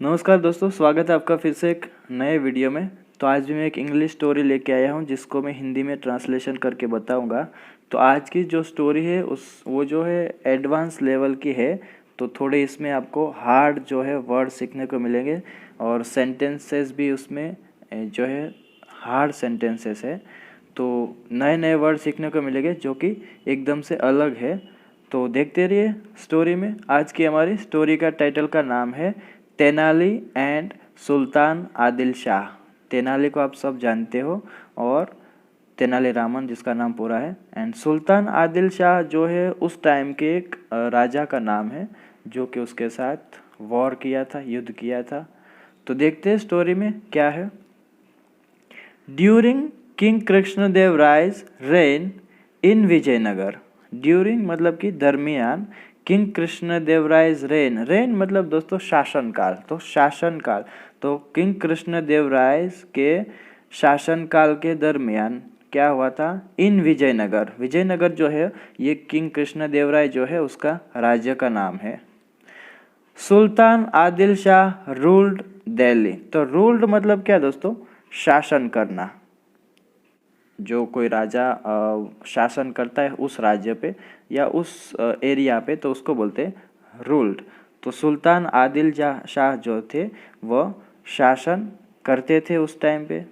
नमस्कार दोस्तों, स्वागत है आपका फिर से एक नए वीडियो में। तो आज भी मैं एक इंग्लिश स्टोरी लेके आया हूँ जिसको मैं हिंदी में ट्रांसलेशन करके बताऊँगा। तो आज की जो स्टोरी है वो जो है एडवांस लेवल की है। तो थोड़े इसमें आपको हार्ड जो है वर्ड सीखने को मिलेंगे और सेंटेंसेस भी उसमें जो है हार्ड सेंटेंसेस है। तो नए नए वर्ड सीखने को मिलेंगे जो कि एकदम से अलग है। तो देखते रहिए स्टोरी में। आज की हमारी स्टोरी का टाइटल का नाम है तेनाली एंड सुल्तान आदिल शाह। तेनाली को आप सब जानते हो और तेनालीरामन जिसका नाम पूरा है, एंड सुल्तान आदिल शाह जो है उस टाइम के एक राजा का नाम है जो कि उसके साथ वॉर किया था, युद्ध किया था। तो देखते हैं स्टोरी में क्या है। ड्यूरिंग किंग कृष्णदेव रायज रेन इन विजयनगर। ड्यूरिंग मतलब कि दरमियान, किंग कृष्णदेवरायज रेन मतलब दोस्तों शासनकाल। तो शासनकाल, तो किंग कृष्णदेवराय के शासनकाल के दरमियान क्या हुआ था? इन विजयनगर। विजयनगर जो है ये किंग कृष्णदेवराय जो है उसका राज्य का नाम है। सुल्तान आदिल शाह रूल्ड दिल्ली। तो रूल्ड मतलब क्या दोस्तों? शासन करना। जो कोई राजा शासन करता है उस राज्य पे या उस एरिया पे तो उसको बोलते हैं रूल्ड। तो सुल्तान आदिल शाह जो थे वह शासन करते थे उस टाइम पे।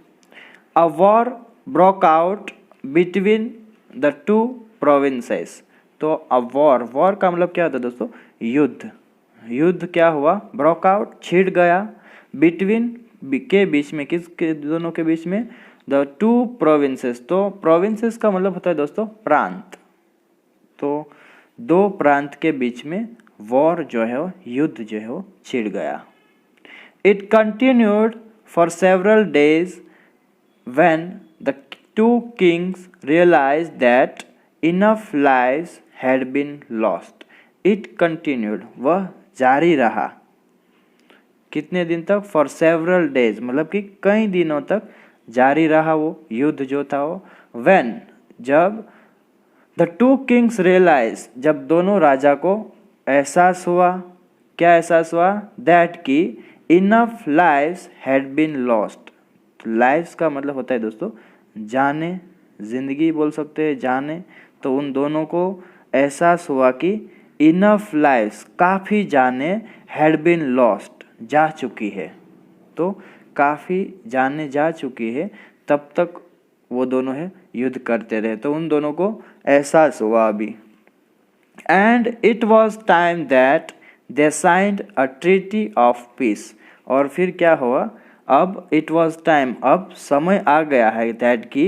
A war broke out between the two provinces. तो अ वॉर का मतलब क्या होता है दोस्तों? युद्ध। युद्ध क्या हुआ? ब्रोक आउट, छिड़ गया। बिटवीन के बीच में, किसके दोनों के बीच में? The two provinces. तो प्रोविंसेस का मतलब होता है दोस्तों प्रांत। तो दो प्रांत के बीच में वॉर जो है युद्ध जो है वो छिड़ गया। It continued for several days when the two kings realise that enough lives had been lost. It continued, वह जारी रहा। कितने दिन तक? फॉर सेवरल डेज मतलब कि कई दिनों तक जारी रहा वो युद्ध जो था वो। व्हेन, जब द टू किंग्स रियलाइज, जब दोनों राजा को एहसास हुआ। क्या एहसास हुआ? दैट की enough lives had been lost. Lives का मतलब होता है दोस्तों जाने, जिंदगी बोल सकते हैं, जाने। तो उन दोनों को एहसास हुआ कि इनफ लाइव्स, काफ़ी जाने, हैड बीन लॉस्ट, जा चुकी है। तो काफ़ी जाने जा चुकी है, तब तक वो दोनों है युद्ध करते रहे। तो उन दोनों को एहसास हुआ अभी। And it was time that they signed a treaty of piece. और फिर क्या हुआ? अब इट वॉज टाइम, अब समय आ गया है दैट की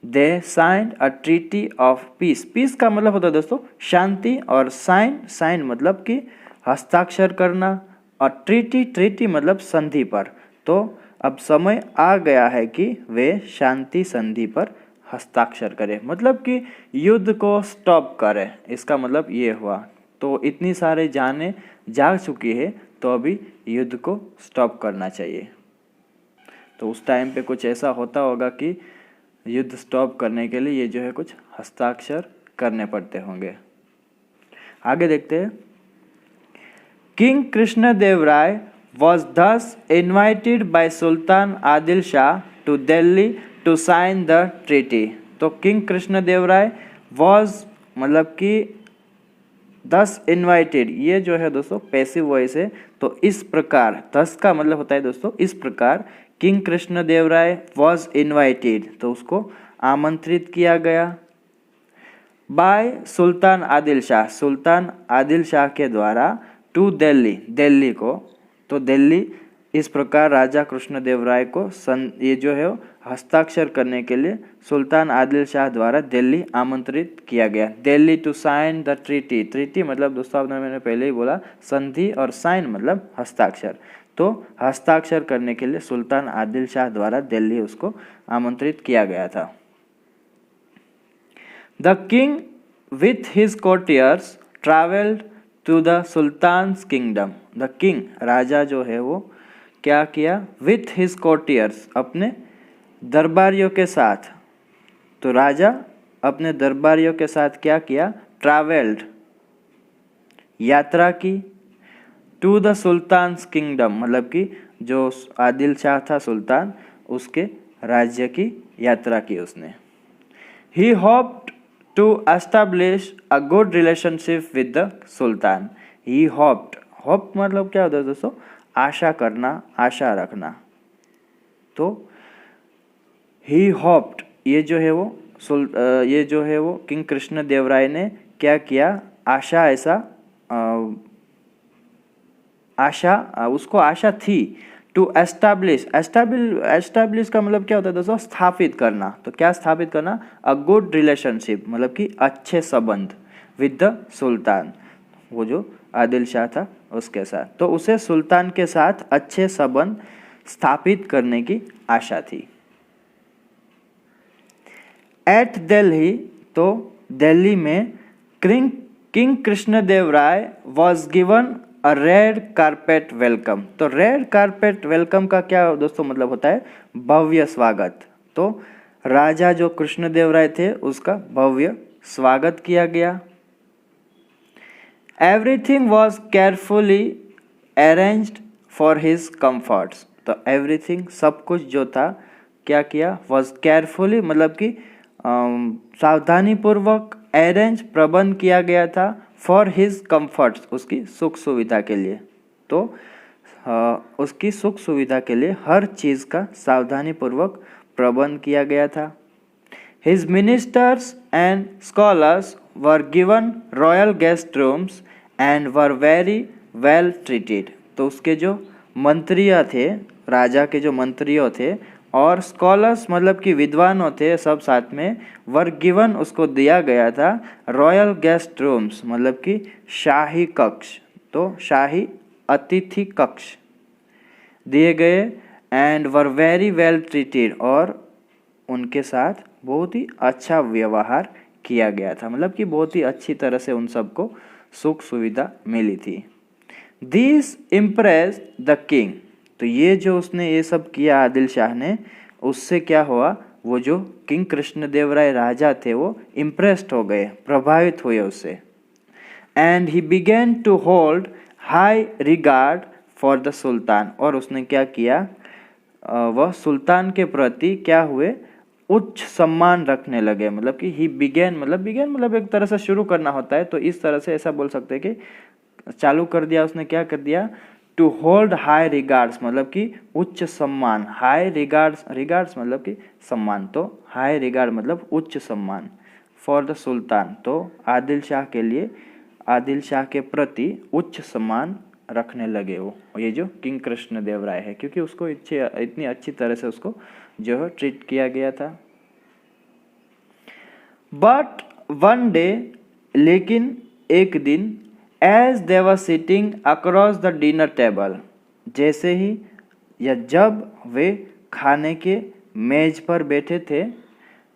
they signed a treaty of peace. Peace का मतलब होता है दोस्तों शांति, और साइन मतलब कि हस्ताक्षर करना, और ट्रीटी मतलब संधि पर। तो अब समय आ गया है कि वे शांति संधि पर हस्ताक्षर करें, मतलब कि युद्ध को स्टॉप करें। इसका मतलब ये हुआ। तो इतनी सारे जाने जा चुकी है तो अभी युद्ध को स्टॉप करना चाहिए। तो उस टाइम पे कुछ ऐसा होता होगा कि युद्ध स्टॉप करने के लिए ये जो है कुछ हस्ताक्षर करने पड़ते होंगे। आगे देखते हैं। King Krishnadevaraya was thus invited by Sultan Adil Shah to Delhi to sign the treaty। तो किंग कृष्णदेवराय was मतलब कि thus invited, ये जो है दोस्तों पैसिव वॉइस है। तो इस प्रकार, thus का मतलब होता है दोस्तों इस प्रकार। किंग कृष्णदेवराय was invited, तो उसको आमंत्रित किया गया। बाय सुल्तान आदिल शाह, सुल्तान आदिल शाह के द्वारा। टू दिल्ली, दिल्ली को। तो दिल्ली इस प्रकार राजा कृष्णदेवराय को ये जो है हस्ताक्षर करने के लिए सुल्तान आदिल शाह द्वारा दिल्ली आमंत्रित किया गया। Delhi to sign the treaty. Treaty मतलब दोस्तों आपने, मैंने पहले ही बोला संधि, और साइन मतलब हस्ताक्षर। तो हस्ताक्षर करने के लिए सुल्तान आदिल शाह द्वारा दिल्ली उसको आमंत्रित किया गया था। The king with his courtiers travelled to the sultan's kingdom. The king, राजा जो है वो क्या किया? विथ हिज कोर्टियर्स, अपने दरबारियों के साथ। तो राजा अपने दरबारियों के साथ क्या किया? ट्रैवल्ड, यात्रा की। टू द सुल्तान्स किंगडम, मतलब कि जो आदिल शाह था सुल्तान, उसके राज्य की यात्रा की उसने। He hoped to establish a good relationship with the sultan. He hoped, hope मतलब क्या होता है दोस्तों, आशा करना, आशा रखना। तो ही होप्ड, ये जो है वो ये जो है वो किंग कृष्ण देव राय ने क्या किया, आशा, ऐसा आशा, उसको आशा थी। टू एस्टैब्लिश, एस्टैब्लिश का मतलब क्या होता है दोस्तों, स्थापित करना। तो क्या स्थापित करना, अ गुड रिलेशनशिप, मतलब कि अच्छे संबंध, विद द सुल्तान, वो जो आदिल शाह था उसके साथ। तो उसे सुल्तान के साथ अच्छे संबंध स्थापित करने की आशा थी। एट दिल्ली, तो दिल्ली में king Krishnadeva Raya was given a red carpet welcome. तो रेड कारपेट वेलकम का क्या दोस्तों मतलब होता है, भव्य स्वागत। तो राजा जो कृष्णदेव राय थे उसका भव्य स्वागत किया गया। Everything was carefully arranged for his comforts. तो एवरीथिंग, सब कुछ जो था, क्या किया, वॉज केयरफुली मतलब कि सावधानी पूर्वक, अरेंज प्रबंध किया गया था, फॉर हिज कम्फर्ट्स, उसकी सुख सुविधा के लिए। तो उसकी सुख सुविधा के लिए हर चीज़ का सावधानी पूर्वक प्रबंध किया गया था। His ministers and scholars were given royal guest rooms and were very well treated. तो उसके जो मंत्रियाँ थे, राजा के जो मंत्रियों थे, और स्कॉलर्स मतलब कि विद्वानों थे, सब साथ में, वर गिवन, उसको दिया गया था, रॉयल गेस्ट रूम्स मतलब कि शाही कक्ष, तो शाही अतिथि कक्ष दिए गए, and were very well treated, और उनके साथ बहुत ही अच्छा व्यवहार किया गया था, मतलब कि बहुत ही अच्छी तरह से उन सबको सुख सुविधा मिली थी। This impress the king. तो ये जो उसने ये सब किया आदिल शाह ने, उससे क्या हुआ, वो जो किंग कृष्णदेव राय राजा थे वो इम्प्रेस्ड हो गए, प्रभावित हुए उससे। And he began to hold high regard for the sultan. और उसने क्या किया, वह सुल्तान के प्रति क्या हुए, उच्च सम्मान रखने लगे। मतलब कि ही बिगेन मतलब एक तरह से शुरू करना होता है, तो इस तरह से ऐसा बोल सकते हैं कि चालू कर दिया उसने, क्या कर दिया, टू होल्ड हाई रिगार्ड्स मतलब कि उच्च सम्मान, हाई रिगार्ड्स मतलब कि सम्मान, तो हाई रिगार्ड मतलब उच्च सम्मान, फॉर द सुल्तान, तो आदिल शाह के लिए, आदिल शाह के प्रति उच्च सम्मान रखने लगे वो, ये जो किंग कृष्णदेव राय है, क्योंकि उसको इतनी अच्छी तरह से उसको जो है ट्रीट किया गया था। बट वन डे, लेकिन एक दिन, as they were sitting across the dinner table, जैसे ही या जब वे खाने के मेज पर बैठे थे,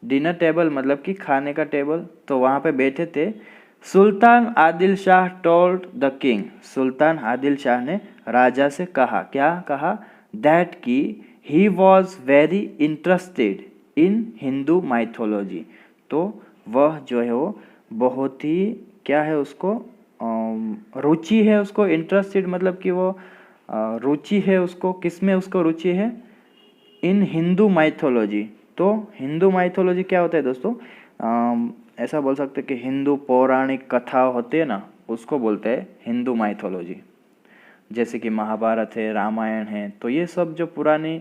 डिनर टेबल मतलब कि खाने का टेबल, तो वहाँ पे बैठे थे, sultan Adil Shah told the king. सुल्तान आदिल शाह ने राजा से कहा, क्या कहा, दैट की he was very interested in Hindu mythology. तो वह जो है वो बहुत ही, क्या है उसको, रुचि है उसको, इंटरेस्टेड मतलब कि वो रुचि है उसको, किस में उसको रुचि है, इन हिंदू माइथोलॉजी। तो हिंदू माइथोलॉजी क्या होता है दोस्तों, ऐसा बोल सकते हैं कि हिंदू पौराणिक कथा होती है ना, उसको बोलते हैं हिंदू माइथोलॉजी। जैसे कि महाभारत है, रामायण है, तो ये सब जो पुरानी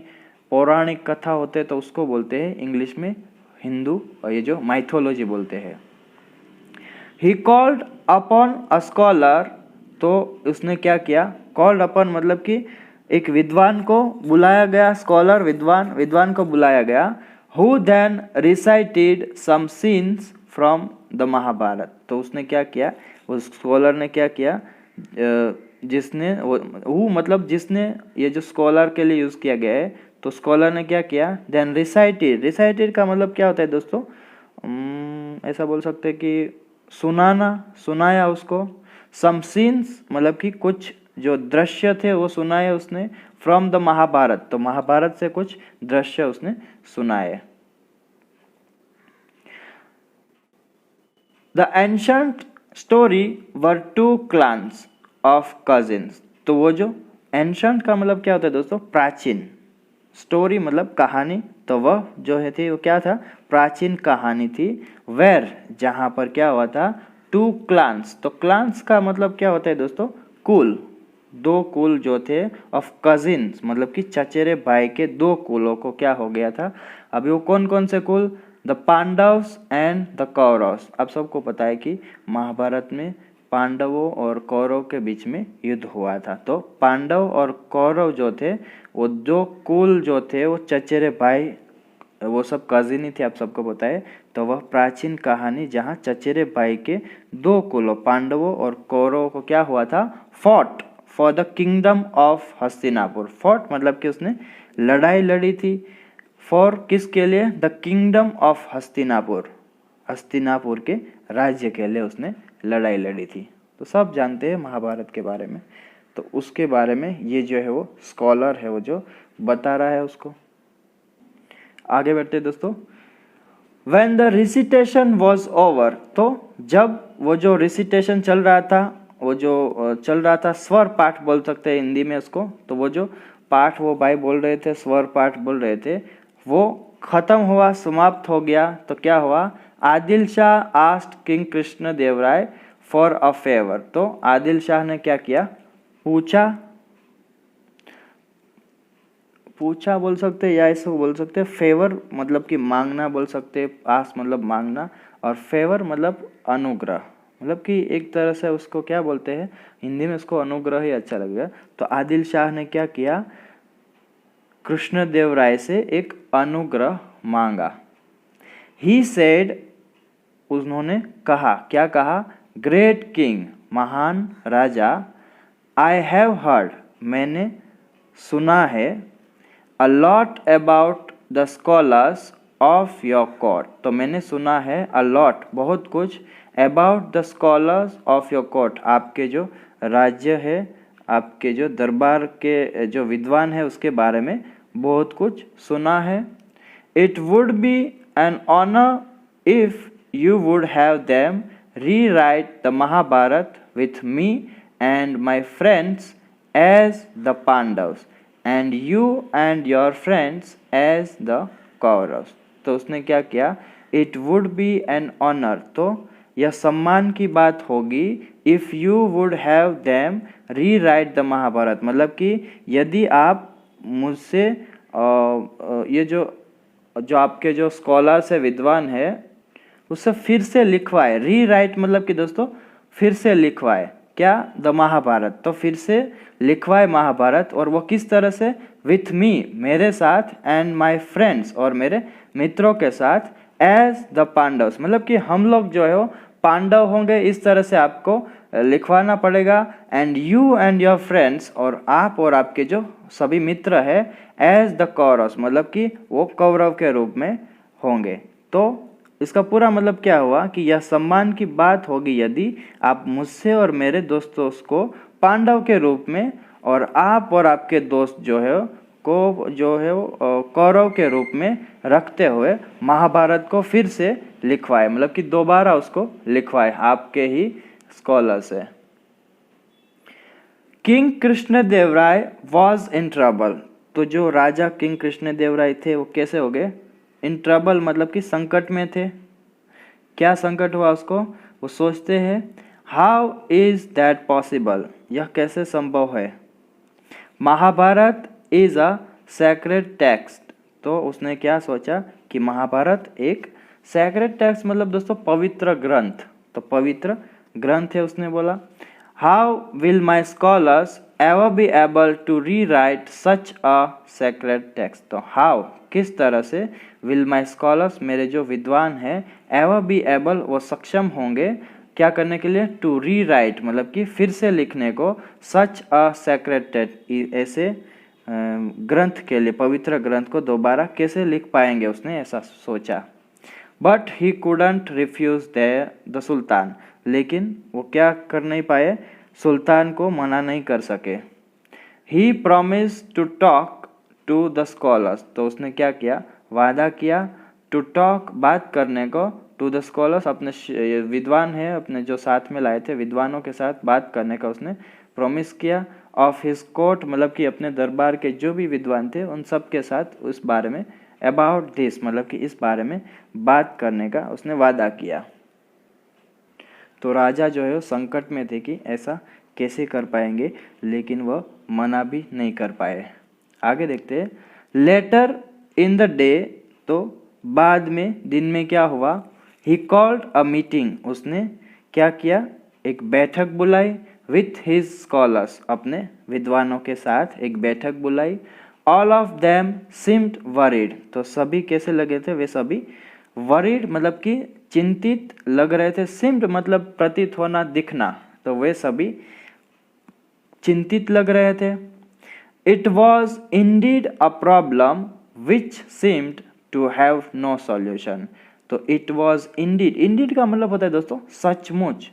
पौराणिक कथा होते हैं, तो उसको बोलते हैं इंग्लिश में हिंदू, और ये जो माइथोलॉजी बोलते हैं। He called upon a scholar. तो उसने क्या किया, कॉल्ड अपॉन मतलब कि एक विद्वान को बुलाया गया, स्कॉलर विद्वान को बुलाया गया, who then recited some scenes from the Mahabharata. तो उसने क्या किया, उस स्कॉलर ने क्या किया, जिसने वो मतलब जिसने, ये जो स्कॉलर के लिए यूज़ किया गया है, तो स्कॉलर ने क्या किया, देन रिसाइटेड का मतलब क्या होता है दोस्तों, ऐसा बोल सकते हैं कि सुनाया उसको, सम सीन्स मतलब कि कुछ जो दृश्य थे वो सुनाए उसने, फ्रॉम द महाभारत, तो महाभारत से कुछ दृश्य उसने सुनाए। The ancient story were two clans of cousins. तो वो जो एंशंट का मतलब क्या होता है दोस्तों, प्राचीन। स्टोरी मतलब कहानी, तो वह जो है थी वो क्या था, प्राचीन कहानी थी। वेर, जहाँ पर क्या हुआ था, टू क्लान्स, तो क्लान्स का मतलब क्या होता है दोस्तों, कुल। दो कुल जो थे ऑफ कजिन्स, मतलब कि चचेरे भाई के दो कुलों को क्या हो गया था। अभी वो कौन कौन से कुल, the Pandavas and the Kauravas. आप सबको पता है कि महाभारत में पांडवों और कौरव के बीच में युद्ध हुआ था। तो पांडव और कौरव जो थे वो दो कुल जो थे वो चचेरे भाई, वो सब कजिन ही थे, आप सबको पता है। तो वह प्राचीन कहानी जहाँ चचेरे भाई के दो कुलों पांडवों और कौरवों को क्या हुआ था, fought for the kingdom of Hastinapur. Fought मतलब कि उसने लड़ाई लड़ी थी, फॉर किसके लिए, the kingdom of Hastinapur, Hastinapur के राज्य के लिए उसने लड़ाई लड़ी थी। तो सब जानते हैं महाभारत के बारे में, तो उसके बारे में ये जो है वो स्कॉलर है वो जो बता रहा है उसको। आगे बढ़ते दोस्तों। When the recitation was over, तो जब वो जो रिसिटेशन चल रहा था, वो जो चल रहा था, स्वर पाठ बोल सकते हैं हिंदी में उसको। तो वो जो पाठ वो भाई बोल रहे थे, स्वर पाठ बोल रहे थे, वो खत्म हुआ, समाप्त हो गया। तो क्या हुआ, Adil Shah asked king Krishna Deva Raya for a favour. तो आदिल शाह ने क्या किया, पूछा बोल सकते हैं, या ऐसे बोल सकते हैं फेवर मतलब कि मांगना बोल सकते हैं, आस मतलब मांगना, और फेवर मतलब अनुग्रह, मतलब कि एक तरह से उसको क्या बोलते हैं हिंदी में, उसको अनुग्रह ही अच्छा लगेगा। तो आदिल शाह ने क्या किया, कृष्णदेव राय से एक अनुग्रह मांगा। ही सेड, उन्होंने कहा, क्या कहा, ग्रेट किंग, महान राजा, आई हैव हर्ड, मैंने सुना है, a lot about the scholars of your court। तो मैंने सुना है a lot, बहुत कुछ, about the scholars of your court, आपके जो राज्य है, आपके जो दरबार के जो विद्वान है उसके बारे में बहुत कुछ सुना है। It would be an honor if you would have them rewrite the Mahabharat with me and my friends as the Pandavas and you and your friends as the Kauravas। तो उसने क्या किया, It would be an honor, तो यह सम्मान की बात होगी, if you would have them rewrite the Mahabharat, मतलब कि यदि आप मुझसे ये जो आपके जो स्कॉलर्स है, विद्वान है, उससे फिर से लिखवाए। रीराइट मतलब कि दोस्तों फिर से लिखवाए क्या, द महाभारत, तो फिर से लिखवाए महाभारत। और वो किस तरह से, विथ मी, मेरे साथ, एंड माय फ्रेंड्स, और मेरे मित्रों के साथ, एज द पांडव्स, मतलब कि हम लोग जो है वो पांडव होंगे, इस तरह से आपको लिखवाना पड़ेगा। And you and your friends, और आप और आपके जो सभी मित्र है, एज द कौरव्स, मतलब कि वो कौरव के रूप में होंगे। तो इसका पूरा मतलब क्या हुआ कि यह सम्मान की बात होगी यदि आप मुझसे और मेरे दोस्तों को पांडव के रूप में, और आप और आपके दोस्त जो है को जो है वो कौरव के रूप में रखते हुए महाभारत को फिर से लिखवाए, मतलब कि दोबारा उसको लिखवाए आपके ही स्कॉलर से। King Krishnadeva Raya was in trouble, तो जो राजा किंग कृष्णदेव राय थे वो कैसे हो गए, इन ट्रबल मतलब कि संकट में थे। क्या संकट हुआ उसको, वो सोचते हैं, हाउ इज दैट पॉसिबल, यह कैसे संभव है। Mahabharata is a sacred text, तो उसने क्या सोचा कि महाभारत एक सैक्रेड टेक्स्ट मतलब दोस्तों पवित्र ग्रंथ, तो पवित्र ग्रंथ है। उसने बोला, how will my scholars ever be able to rewrite such a sacred text, तो हाउ किस तरह से, विल माई स्कॉलर्स मेरे जो विद्वान हैं, एवर बी एबल वो सक्षम होंगे, क्या करने के लिए, टू री राइट मतलब कि फिर से लिखने को, सच अ सैक्रेड टेक्स्ट ऐसे ग्रंथ के लिए, पवित्र ग्रंथ को दोबारा कैसे लिख पाएंगे, उसने ऐसा सोचा। But he couldn't refuse the sultan, लेकिन वो क्या कर नहीं पाए, सुल्तान को मना नहीं कर सके। He promise to talk to the scholars, तो उसने क्या किया, वादा किया, टू टॉक बात करने को, टू द स्कॉलर्स अपने विद्वान है, अपने जो साथ में लाए थे विद्वानों के साथ बात करने का उसने प्रॉमिस किया। ऑफ हिज कोर्ट मतलब कि अपने दरबार के जो भी विद्वान थे उन सब के साथ उस बारे में अबाउट दिस मतलब कि इस बारे में बात करने का उसने वादा किया। तो राजा जो है वो संकट में थे कि ऐसा कैसे कर पाएंगे, लेकिन वह मना भी नहीं कर पाए। आगे देखते हैं। लेटर इन द डे, तो बाद में दिन में क्या हुआ, ही कॉल्ड अ मीटिंग, उसने क्या किया, एक बैठक बुलाई, विथ हिज स्कॉलर्स, अपने विद्वानों के साथ एक बैठक बुलाई। All of them seemed worried, तो सभी कैसे लगे थे, वे सभी वरीड मतलब कि चिंतित लग रहे थे। सीम्ड मतलब प्रतीत होना, दिखना, तो वे सभी चिंतित लग रहे थे। It was indeed a problem which seemed to have no solution, तो इट वॉज इंडीड, इंडीड का मतलब होता है दोस्तों सचमुच,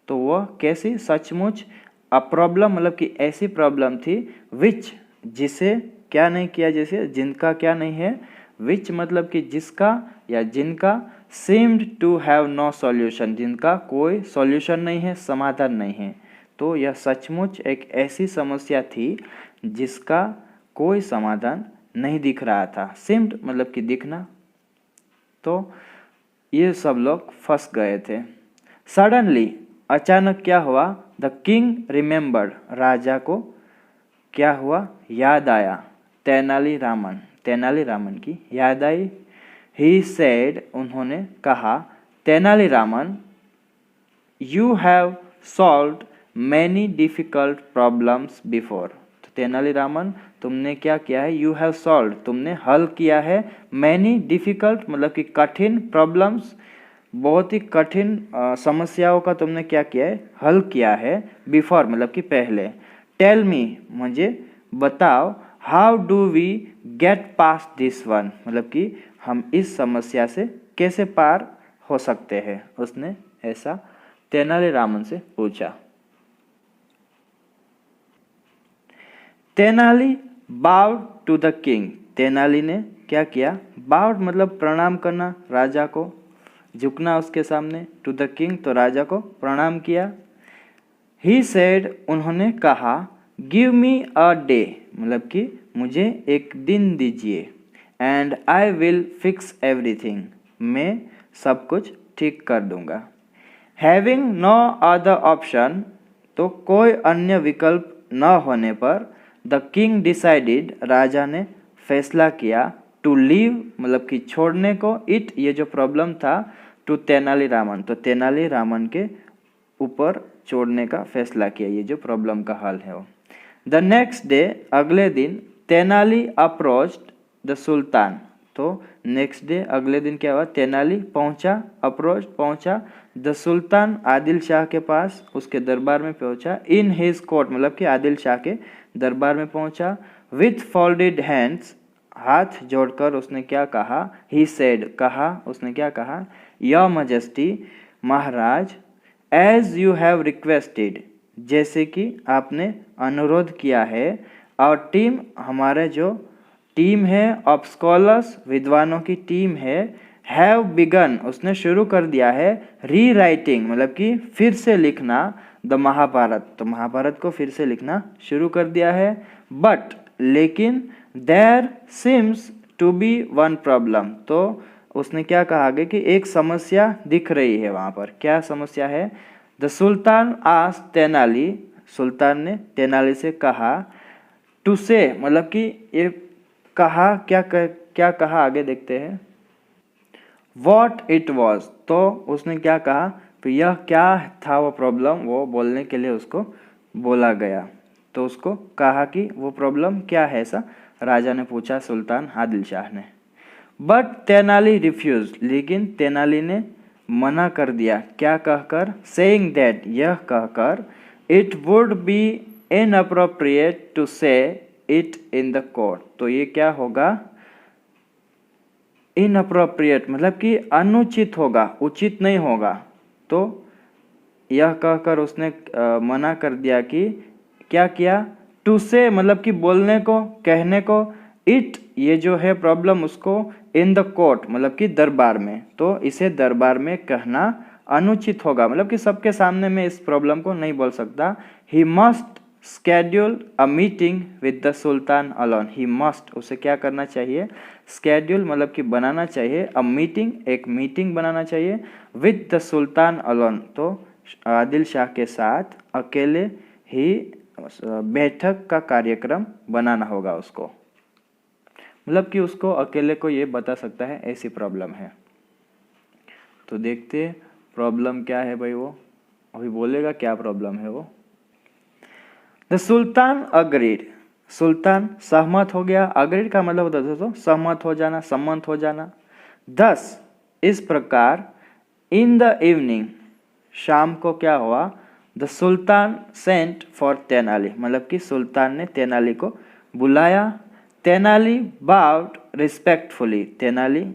तो वह कैसी, सचमुच, अ प्रॉब्लम मतलब कि ऐसी प्रॉब्लम थी, विच जिसे क्या नहीं किया, जैसे जिनका क्या नहीं है, विच मतलब कि जिसका या जिनका, seemed to have no solution, जिनका कोई सॉल्यूशन नहीं है, समाधान नहीं है। तो यह सचमुच एक ऐसी समस्या थी जिसका कोई समाधान नहीं दिख रहा था। सीम्ड मतलब कि दिखना, तो ये सब लोग फंस गए थे। सडनली, अचानक क्या हुआ, द किंग रिमेंबर्ड, राजा को क्या हुआ, याद आया, तेनालीरामन की याद आई। ही सेड, उन्होंने कहा, Tenali Raman, you have solved many difficult problems before, तो तेनालीरामन तुमने क्या किया है, यू हैव सॉल्व्ड, तुमने हल किया है, मैनी डिफिकल्ट मतलब कि कठिन, प्रॉब्लम्स बहुत ही कठिन समस्याओं का तुमने क्या किया है, हल किया है, बिफोर मतलब कि पहले। टेल मी, मुझे बताओ, how do we get past this one, मतलब कि हम इस समस्या से कैसे पार हो सकते हैं, उसने ऐसा तेनालीरामन से पूछा। Tenali bowed to the king, Tenali ने क्या किया, बाउड मतलब प्रणाम करना, राजा को झुकना उसके सामने, टू द किंग तो राजा को प्रणाम किया। ही सेड, उन्होंने कहा, गिव मी अ डे मतलब कि मुझे एक दिन दीजिए, and I will fix everything, मैं सब कुछ ठीक कर दूंगा। हैविंग नो अदर ऑप्शन, तो कोई अन्य विकल्प न होने पर, द किंग डिसाइडेड, राजा ने फैसला किया, टू लीव मतलब कि छोड़ने को, इट ये जो प्रॉब्लम था, टू तेनालीरामन, तो तेनालीरामन के ऊपर छोड़ने का फैसला किया, ये जो प्रॉब्लम का हल है वो। द नेक्स्ट डे, अगले दिन, तेनाली अप्रोच्ड द सुल्तान, तो नेक्स्ट डे अगले दिन क्या हुआ, तेनाली पहुंचा, अप्रोच पहुंचा, द सुल्तान आदिल शाह के पास, उसके दरबार में पहुंचा, इन हिज कोर्ट मतलब कि आदिल शाह के दरबार में पहुंचा, विथ फोल्डेड हैंड्स, हाथ जोड़कर उसने क्या कहा, ही सेड, कहा, उसने क्या कहा, योर मैजेस्टी, महाराज, एज यू हैव रिक्वेस्टेड, जैसे कि आपने अनुरोध किया है, और टीम, हमारे जो टीम है, ऑफ स्कॉलर्स, विद्वानों की टीम है, हैव बिगन, उसने शुरू कर दिया है, री राइटिंग मतलब कि फिर से लिखना, द महाभारत, तो महाभारत को फिर से लिखना शुरू कर दिया है। बट लेकिन, there seems to be one problem, तो उसने क्या कहा आगे कि एक समस्या दिख रही है वहाँ पर, क्या समस्या है, द सुल्तान आस्क्ड तेनाली, सुल्तान ने तेनाली से कहा, टू से मतलब कि ये कहा, क्या कहा आगे देखते हैं। वॉट इट वॉज, तो उसने क्या कहा, तो यह क्या था वो प्रॉब्लम, वो बोलने के लिए उसको बोला गया, तो उसको कहा कि वो प्रॉब्लम क्या है, ऐसा राजा ने पूछा, सुल्तान आदिल शाह ने। बट तेनाली रिफ्यूज, लेकिन तेनाली ने मना कर दिया, क्या कहकर, सेइंग दैट, यह कहकर, it would be inappropriate to say it in the court, तो ये क्या होगा, इनअप्रोप्रिएट मतलब कि अनुचित होगा, उचित नहीं होगा, तो यह कहकर उसने मना कर दिया कि क्या किया, टू से मतलब कि बोलने को, कहने को, इट ये जो है प्रॉब्लम उसको, इन द कोर्ट मतलब कि दरबार में, तो इसे दरबार में कहना अनुचित होगा, मतलब कि सबके सामने में इस प्रॉब्लम को नहीं बोल सकता। He must schedule a meeting with the sultan alone. He must, उसे क्या करना चाहिए, schedule मतलब कि बनाना चाहिए, a meeting एक मीटिंग बनाना चाहिए, with the sultan alone तो आदिल शाह के साथ अकेले ही बैठक का कार्यक्रम बनाना होगा उसको, मतलब कि उसको अकेले को ये बता सकता है ऐसी प्रॉब्लम है। तो देखते प्रॉब्लम क्या है भाई, वो अभी बोलेगा क्या प्रॉब्लम है वो। द सुल्तान अग्रीड, सुल्तान सहमत हो गया, अग्रीड का मतलब होता है दोस्तों सहमत हो जाना, सम्मत हो जाना। दस इस प्रकार, इन द इवनिंग शाम को क्या हुआ, the sultan sent for Tenali, मतलब कि सुल्तान ने तेनाली को बुलाया। तेनाली बाउड रिस्पेक्टफुली, तेनाली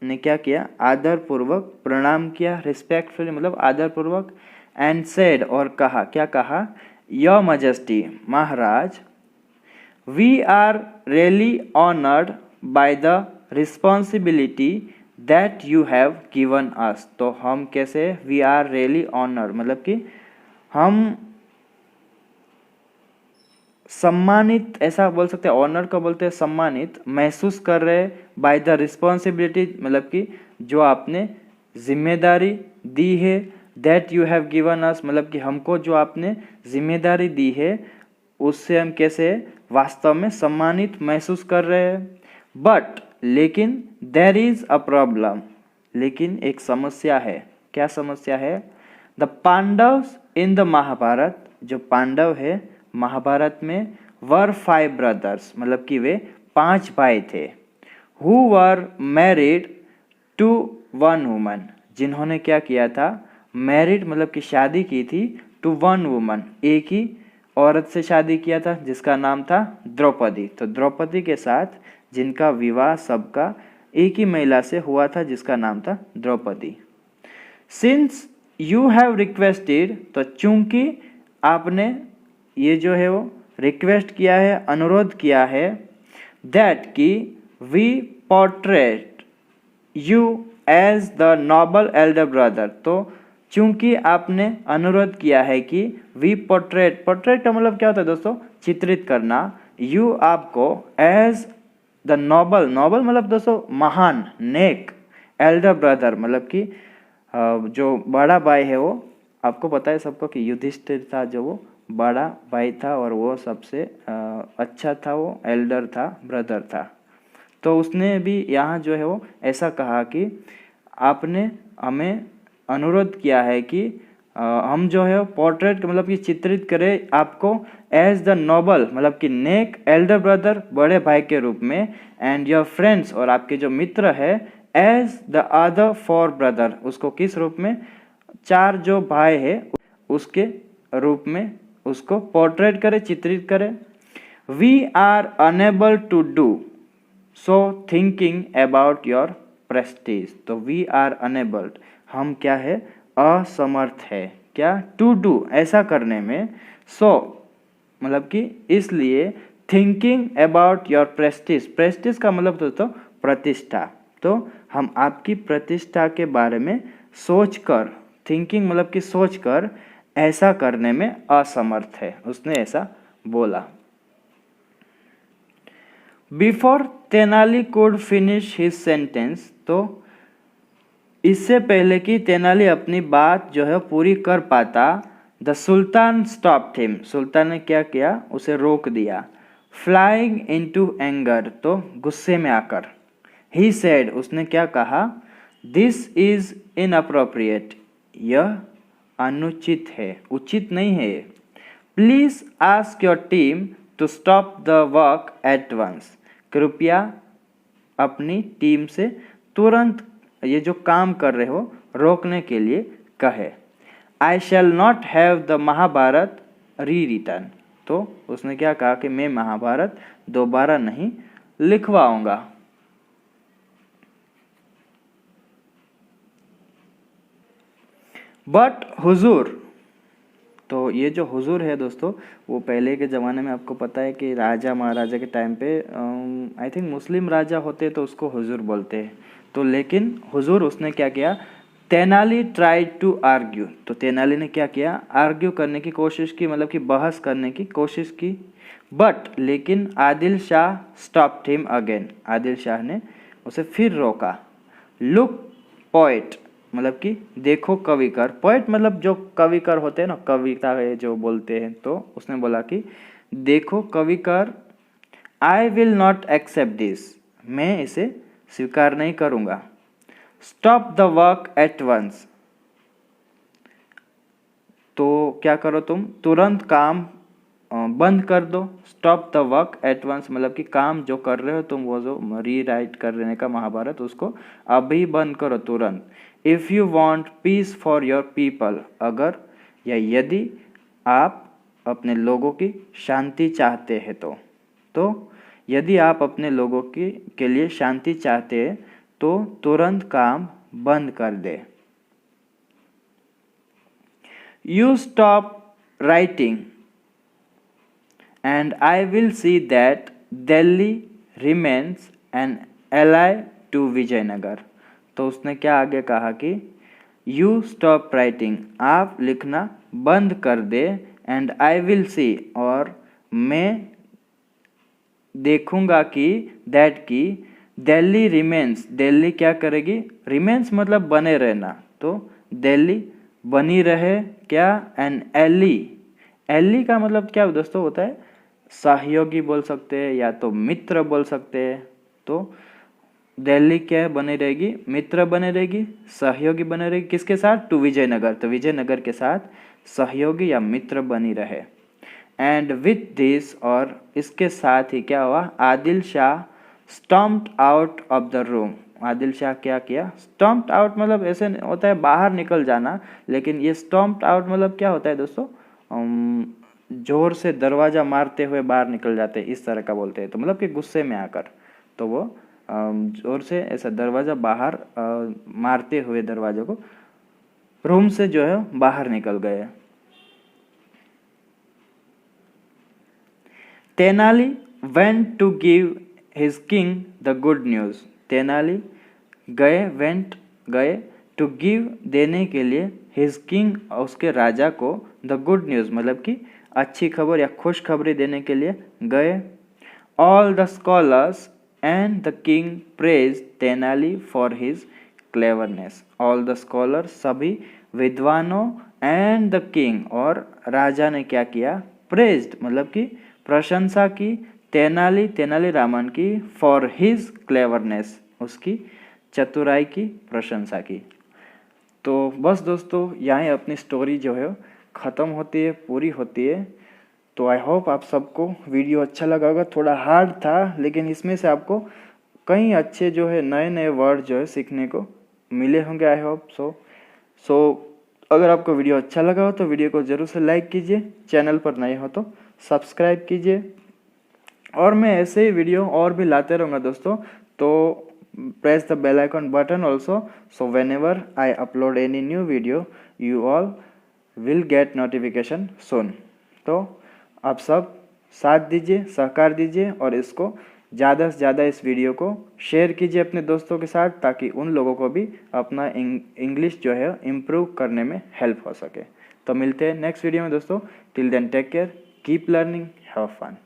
ने क्या किया, आदरपूर्वक प्रणाम किया, रिस्पेक्टफुली मतलब आदरपूर्वक। एंड सेड और कहा, क्या कहा, योर मैजेस्टी महाराज, we are really honoured by the responsibility that you have given us. तो हम कैसे, वी आर रियली ऑनर्ड मतलब कि हम सम्मानित, ऐसा बोल सकते हैं, ऑनर को बोलते हैं सम्मानित, महसूस कर रहे बाय द रिस्पॉन्सिबिलिटी मतलब कि जो आपने जिम्मेदारी दी है, दैट यू हैव गिवन अस मतलब कि हमको जो आपने जिम्मेदारी दी है उससे हम कैसे वास्तव में सम्मानित महसूस कर रहे हैं। बट लेकिन देयर इज अ प्रॉब्लम, लेकिन एक समस्या है। क्या समस्या है, the Pandavs in the Mahabharata, जो पांडव है महाभारत में, वर 5 ब्रदर्स मतलब कि वे 5 भाई थे, who were married to 1 woman, जिन्होंने क्या किया था, मैरिड मतलब कि शादी की थी, टू 1 वुमन एक ही औरत से शादी किया था जिसका नाम था द्रौपदी। तो द्रौपदी के साथ जिनका विवाह सबका एक ही महिला से हुआ था जिसका नाम था Draupadi. Since you have requested, तो चूंकि आपने ये जो है वो रिक्वेस्ट किया है, अनुरोध किया है, दैट की we portray you as the noble elder brother, तो चूंकि आपने अनुरोध किया है कि वी पोर्ट्रेट, पोर्ट्रेट का मतलब क्या होता है दोस्तों, चित्रित करना, यू आपको, एज द नोबल, नोबल मतलब दोस्तों महान, नेक, एल्डर ब्रदर मतलब कि जो बड़ा भाई है, वो आपको पता है सबको कि युधिष्ठिर था, जो वो बड़ा भाई था और वो सबसे अच्छा था, वो एल्डर था, ब्रदर था। तो उसने भी यहाँ जो है वो ऐसा कहा कि आपने हमें अनुरोध किया है कि हम जो है पोर्ट्रेट मतलब कि चित्रित करें आपको एज द नोबल मतलब कि नेक एल्डर ब्रदर, बड़े भाई के रूप में, एंड योर फ्रेंड्स और आपके जो मित्र है, एज द अदर 4 ब्रदर, उसको किस रूप में, 4 जो भाई है उसके रूप में उसको पोर्ट्रेट करे, चित्रित करे। We are unable to do so thinking about your prestige, तो वी आर अनेबल हम क्या है, असमर्थ है, क्या, टू डू ऐसा करने में, सो मतलब कि इसलिए, thinking about your Prestige, Prestige का मतलब दोस्तों प्रतिष्ठा, तो हम आपकी प्रतिष्ठा के बारे में सोचकर, थिंकिंग मतलब कि सोचकर ऐसा करने में असमर्थ है, उसने ऐसा बोला। Before Tenali could finish his sentence, तो इससे पहले कि तेनाली अपनी बात जो है पूरी कर पाता, द सुल्तान स्टॉप्ड हिम, सुल्तान ने क्या किया, उसे रोक दिया। फ्लाइंग इनटू एंगर, तो गुस्से में आकर, ही सेड उसने क्या कहा, दिस इज इनअप्रोप्रिएट, यह अनुचित है, उचित नहीं है। Please ask your team to stop the work at once, कृपया अपनी टीम से तुरंत ये जो काम कर रहे हो रोकने के लिए कहे। I shall not have the Mahabharata rewritten, तो उसने क्या कहा कि मैं महाभारत दोबारा नहीं लिखवाऊंगा। बट हुजूर, तो ये जो हुजूर है दोस्तों, वो पहले के ज़माने में आपको पता है कि राजा महाराजा के टाइम पे आई थिंक मुस्लिम राजा होते तो उसको हुजूर बोलते हैं, तो लेकिन हुजूर उसने क्या किया, तेनाली ट्राइड टू आर्ग्यू, तो तेनाली ने क्या किया, आर्ग्यू करने की कोशिश की, मतलब कि बहस करने की कोशिश की। बट लेकिन Adil Shah stopped him again, Adil Shah ने उसे फिर रोका। लुक पोएट, मतलब कि देखो कविकर, पोएट मतलब जो कविकर होते हैं ना, कविता है जो बोलते हैं, तो उसने बोला कि देखो Kavikar, I will not accept this, मैं इसे स्वीकार नहीं करूँगा। Stop the work at once, तो क्या करो तुम, तुरंत काम बंद कर दो। Stop the work at once मतलब कि काम जो कर रहे हो तुम, वो जो रीराइट करने का महाभारत, उसको अभी बंद करो तुरंत। If you want piece for your people, अगर या यदि आप अपने लोगों की शांति चाहते हैं तो यदि आप अपने लोगों की के लिए शांति चाहते हैं तो तुरंत काम बंद कर दे। You stop writing and I will see that Delhi remains an ally to Vijayanagar. तो उसने क्या आगे कहा कि you stop writing, आप लिखना बंद कर दे, and I will see, और मैं देखूंगा कि that की दिल्ली remains, दिल्ली क्या करेगी, remains मतलब बने रहना, तो दिल्ली बनी रहे क्या, an ally, ally का मतलब क्या दोस्तों होता है, सहयोगी बोल सकते हैं या तो मित्र बोल सकते हैं। तो दिल्ली क्या बनी रहेगी, मित्र बने रहेगी, सहयोगी बने रहेगी, किसके साथ, टू विजयनगर, तो विजयनगर के साथ सहयोगी या मित्र बनी रहे। एंड विथ दिस, और इसके साथ ही क्या हुआ, Adil Shah stomped out of the room, Adil Shah क्या किया, स्टॉम्प्ड आउट मतलब ऐसे होता है बाहर निकल जाना, लेकिन ये स्टॉम्प्ड आउट मतलब क्या होता है दोस्तों, जोर से दरवाजा मारते हुए बाहर निकल जाते हैं, इस तरह का बोलते हैं, तो मतलब कि गुस्से में आकर, तो वो जोर से ऐसा दरवाजा बाहर मारते हुए दरवाजे को रूम से जो है बाहर निकल गए। Tenali went to give his king the good news, Tenali गए टू गिव देने के लिए हिज किंग, उसके राजा को, द गुड न्यूज मतलब कि अच्छी खबर या खुशखबरी देने के लिए गए। All the scholars and the king praise Tenali for his cleverness, all the scholars सभी विद्वानों, एंड द किंग और राजा ने क्या किया, प्रेज्ड मतलब कि प्रशंसा की, तेनाली रामन की, फॉर हिज क्लेवरनेस उसकी चतुराई की प्रशंसा की। तो बस दोस्तों यहाँ अपनी स्टोरी जो है ख़त्म होती है, पूरी होती है। तो आई होप आप सबको वीडियो अच्छा लगा होगा, थोड़ा हार्ड था लेकिन इसमें से आपको कई अच्छे जो है नए नए वर्ड जो है सीखने को मिले होंगे, आई होप सो अगर आपको वीडियो अच्छा लगा हो तो वीडियो को ज़रूर से लाइक कीजिए, चैनल पर नए हो तो सब्सक्राइब कीजिए, और मैं ऐसे ही वीडियो और भी लाते रहूँगा दोस्तों। तो press the bell icon button also, so whenever I upload any new video you all will get notification soon। तो आप सब साथ दीजिए, सहकार दीजिए, और इसको ज़्यादा से ज़्यादा इस वीडियो को शेयर कीजिए अपने दोस्तों के साथ, ताकि उन लोगों को भी अपना इंग्लिश जो है इम्प्रूव करने में हेल्प हो सके। तो मिलते हैं नेक्स्ट वीडियो में दोस्तों, till then take care, keep learning, have fun.